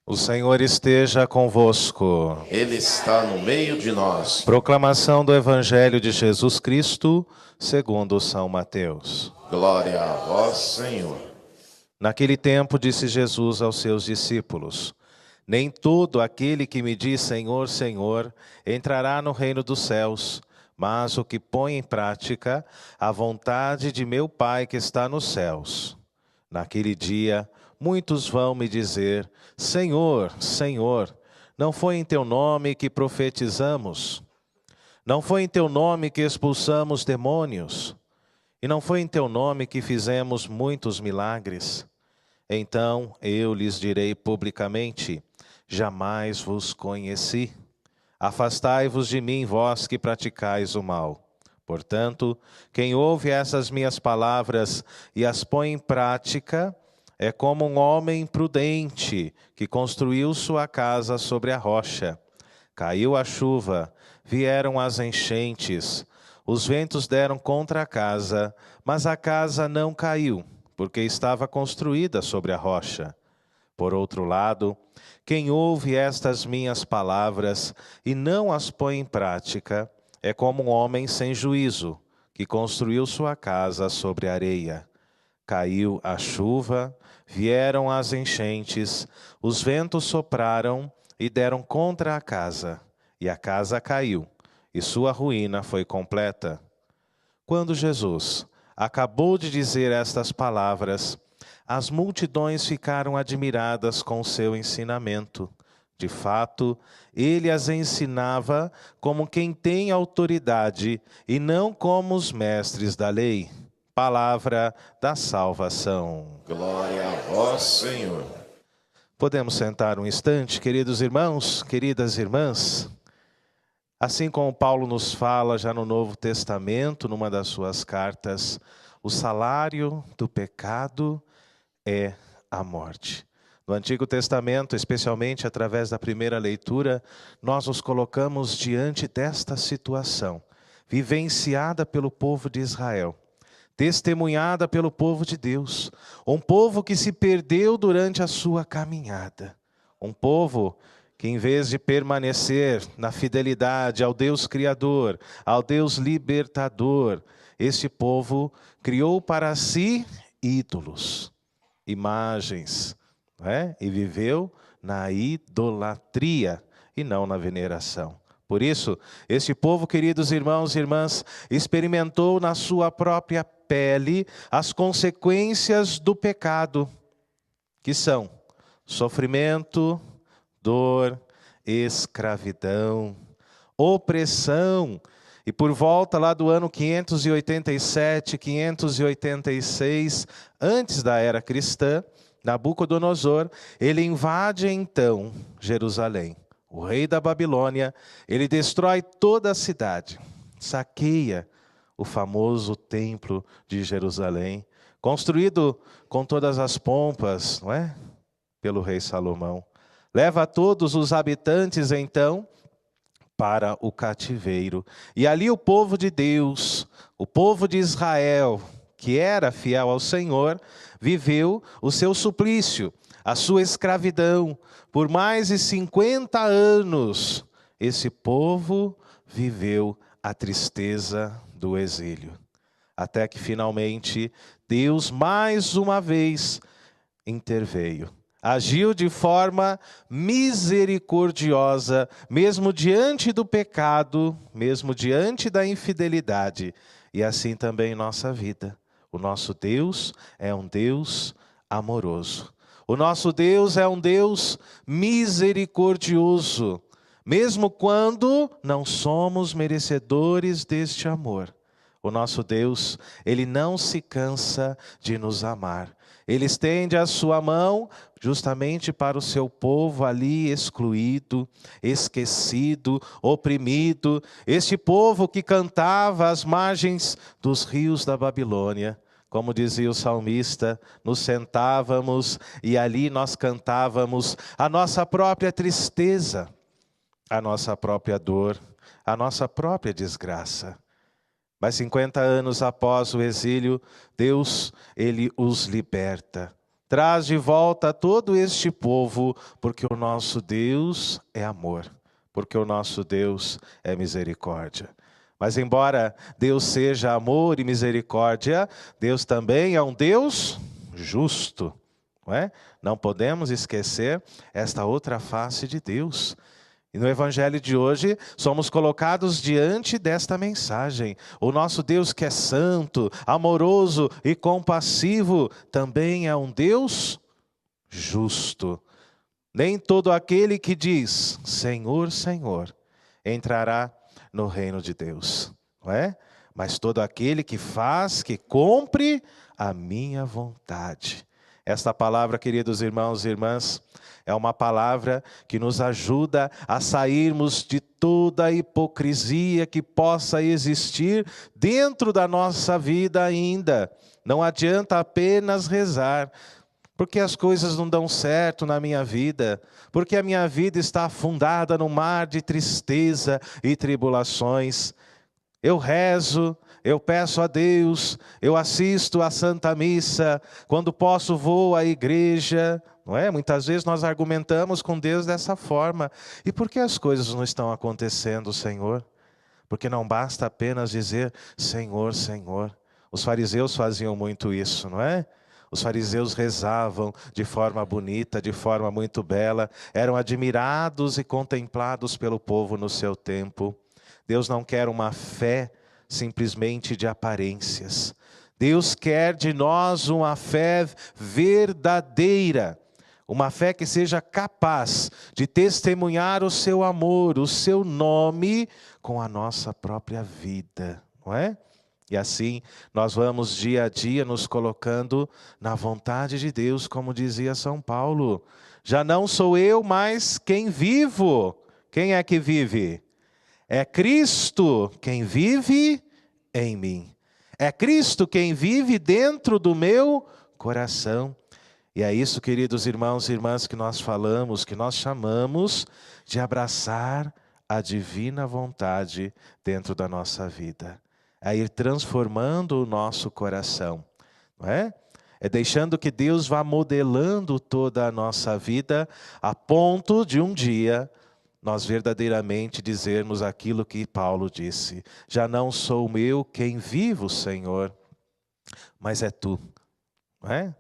O Senhor esteja convosco. Ele está no meio de nós. Proclamação do Evangelho de Jesus Cristo, segundo São Mateus. Glória a vós, Senhor. Naquele tempo disse Jesus aos seus discípulos: Nem todo aquele que me diz Senhor, Senhor, entrará no reino dos céus, mas o que põe em prática a vontade de meu Pai que está nos céus. Naquele dia, muitos vão me dizer: Senhor, Senhor, não foi em teu nome que profetizamos? Não foi em teu nome que expulsamos demônios? E não foi em teu nome que fizemos muitos milagres? Então eu lhes direi publicamente: jamais vos conheci. Afastai-vos de mim, vós que praticais o mal. Portanto, quem ouve essas minhas palavras e as põe em prática, é como um homem prudente que construiu sua casa sobre a rocha. Caiu a chuva, vieram as enchentes, os ventos deram contra a casa, mas a casa não caiu, porque estava construída sobre a rocha. Por outro lado, quem ouve estas minhas palavras e não as põe em prática, é como um homem sem juízo, que construiu sua casa sobre areia. Caiu a chuva, vieram as enchentes, os ventos sopraram e deram contra a casa, e a casa caiu, e sua ruína foi completa. Quando Jesus acabou de dizer estas palavras, as multidões ficaram admiradas com o seu ensinamento. De fato, ele as ensinava como quem tem autoridade e não como os mestres da lei. Palavra da salvação. Glória a vós, Senhor. Podemos sentar um instante, queridos irmãos, queridas irmãs? Assim como Paulo nos fala já no Novo Testamento, numa das suas cartas, o salário do pecado é a morte. No Antigo Testamento, especialmente através da primeira leitura, nós nos colocamos diante desta situação, vivenciada pelo povo de Israel, testemunhada pelo povo de Deus, um povo que se perdeu durante a sua caminhada, um povo que em vez de permanecer na fidelidade ao Deus Criador, ao Deus Libertador, este povo criou para si ídolos, imagens, não é? E viveu na idolatria e não na veneração. Por isso, este povo, queridos irmãos e irmãs, experimentou na sua própria pele as consequências do pecado, que são sofrimento, dor, escravidão, opressão. E por volta lá do ano 587, 586, antes da era cristã, Nabucodonosor, ele invade então Jerusalém. O rei da Babilônia, ele destrói toda a cidade, saqueia o famoso templo de Jerusalém, construído com todas as pompas, não é? Pelo rei Salomão. Leva todos os habitantes, então, para o cativeiro. E ali o povo de Deus, o povo de Israel, que era fiel ao Senhor, viveu o seu suplício, a sua escravidão. Por mais de 50 anos, esse povo viveu a tristeza do exílio. Até que finalmente Deus mais uma vez interveio. Agiu de forma misericordiosa, mesmo diante do pecado, mesmo diante da infidelidade. E assim também em nossa vida. O nosso Deus é um Deus amoroso. O nosso Deus é um Deus misericordioso, mesmo quando não somos merecedores deste amor. O nosso Deus, Ele não se cansa de nos amar. Ele estende a sua mão justamente para o seu povo ali excluído, esquecido, oprimido. Este povo que cantava às margens dos rios da Babilônia. Como dizia o salmista, nos sentávamos e ali nós cantávamos a nossa própria tristeza, a nossa própria dor, a nossa própria desgraça. Mas 50 anos após o exílio, Deus, Ele os liberta. Traz de volta todo este povo, porque o nosso Deus é amor, porque o nosso Deus é misericórdia. Mas embora Deus seja amor e misericórdia, Deus também é um Deus justo, não é? Não podemos esquecer esta outra face de Deus. E no Evangelho de hoje, somos colocados diante desta mensagem. O nosso Deus que é santo, amoroso e compassivo, também é um Deus justo. Nem todo aquele que diz, Senhor, Senhor, entrará no reino de Deus, não é? Mas todo aquele que faz, que cumpre a minha vontade. Esta palavra, queridos irmãos e irmãs, é uma palavra que nos ajuda a sairmos de toda a hipocrisia que possa existir dentro da nossa vida ainda. Não adianta apenas rezar, porque as coisas não dão certo na minha vida, porque a minha vida está afundada no mar de tristeza e tribulações. Eu rezo, eu peço a Deus, eu assisto à Santa Missa, quando posso vou à igreja, não é? Muitas vezes nós argumentamos com Deus dessa forma. E por que as coisas não estão acontecendo, Senhor? Porque não basta apenas dizer, Senhor, Senhor. Os fariseus faziam muito isso, não é? Os fariseus rezavam de forma bonita, de forma muito bela, eram admirados e contemplados pelo povo no seu tempo. Deus não quer uma fé simplesmente de aparências. Deus quer de nós uma fé verdadeira. Uma fé que seja capaz de testemunhar o seu amor, o seu nome com a nossa própria vida, não é? E assim nós vamos dia a dia nos colocando na vontade de Deus, como dizia São Paulo. Já não sou eu, mas quem vivo. Quem é que vive? É Cristo quem vive em mim. É Cristo quem vive dentro do meu coração. E é isso, queridos irmãos e irmãs, que nós falamos, que nós chamamos de abraçar a divina vontade dentro da nossa vida. É ir transformando o nosso coração, não é? É deixando que Deus vá modelando toda a nossa vida, a ponto de um dia nós verdadeiramente dizermos aquilo que Paulo disse. Já não sou eu quem vivo, Senhor, mas é Tu, não é?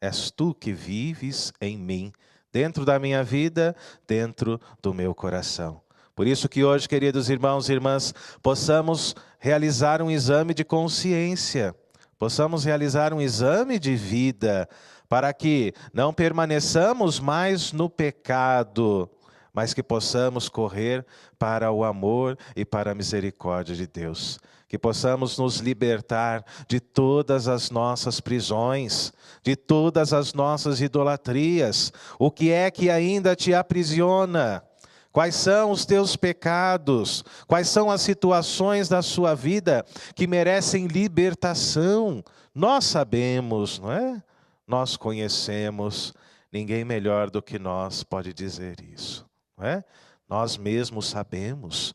És Tu que vives em mim, dentro da minha vida, dentro do meu coração. Por isso que hoje, queridos irmãos e irmãs, possamos realizar um exame de consciência, possamos realizar um exame de vida, para que não permaneçamos mais no pecado, mas que possamos correr para o amor e para a misericórdia de Deus. Que possamos nos libertar de todas as nossas prisões, de todas as nossas idolatrias. O que é que ainda te aprisiona? Quais são os teus pecados? Quais são as situações da sua vida que merecem libertação? Nós sabemos, não é? Nós conhecemos. Ninguém melhor do que nós pode dizer isso, não é? Nós mesmos sabemos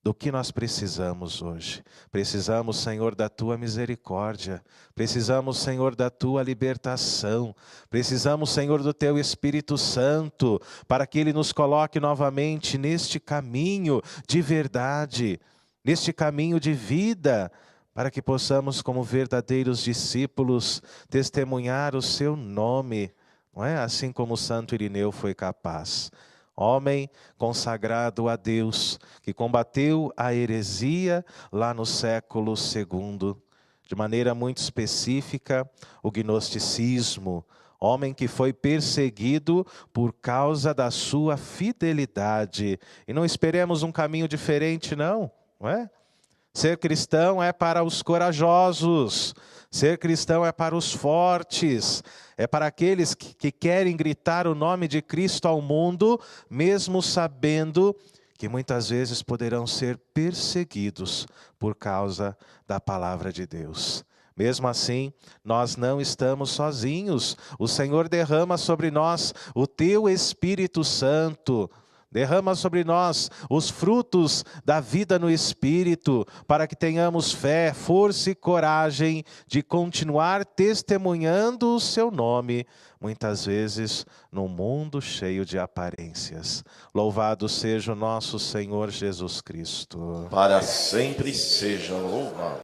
do que nós precisamos hoje. Precisamos, Senhor, da Tua misericórdia. Precisamos, Senhor, da Tua libertação. Precisamos, Senhor, do Teu Espírito Santo, para que Ele nos coloque novamente neste caminho de verdade, neste caminho de vida, para que possamos, como verdadeiros discípulos, testemunhar o Seu nome, não é? Assim como o Santo Irineu foi capaz. Homem consagrado a Deus, que combateu a heresia lá no século II, de maneira muito específica, o gnosticismo. Homem que foi perseguido por causa da sua fidelidade. E não esperemos um caminho diferente, não é? Ser cristão é para os corajosos. Ser cristão é para os fortes, é para aqueles que querem gritar o nome de Cristo ao mundo, mesmo sabendo que muitas vezes poderão ser perseguidos por causa da palavra de Deus. Mesmo assim, nós não estamos sozinhos. O Senhor derrama sobre nós o Teu Espírito Santo, Derrama sobre nós os frutos da vida no Espírito, para que tenhamos fé, força e coragem de continuar testemunhando o seu nome, muitas vezes num mundo cheio de aparências. Louvado seja o nosso Senhor Jesus Cristo. Para sempre seja louvado.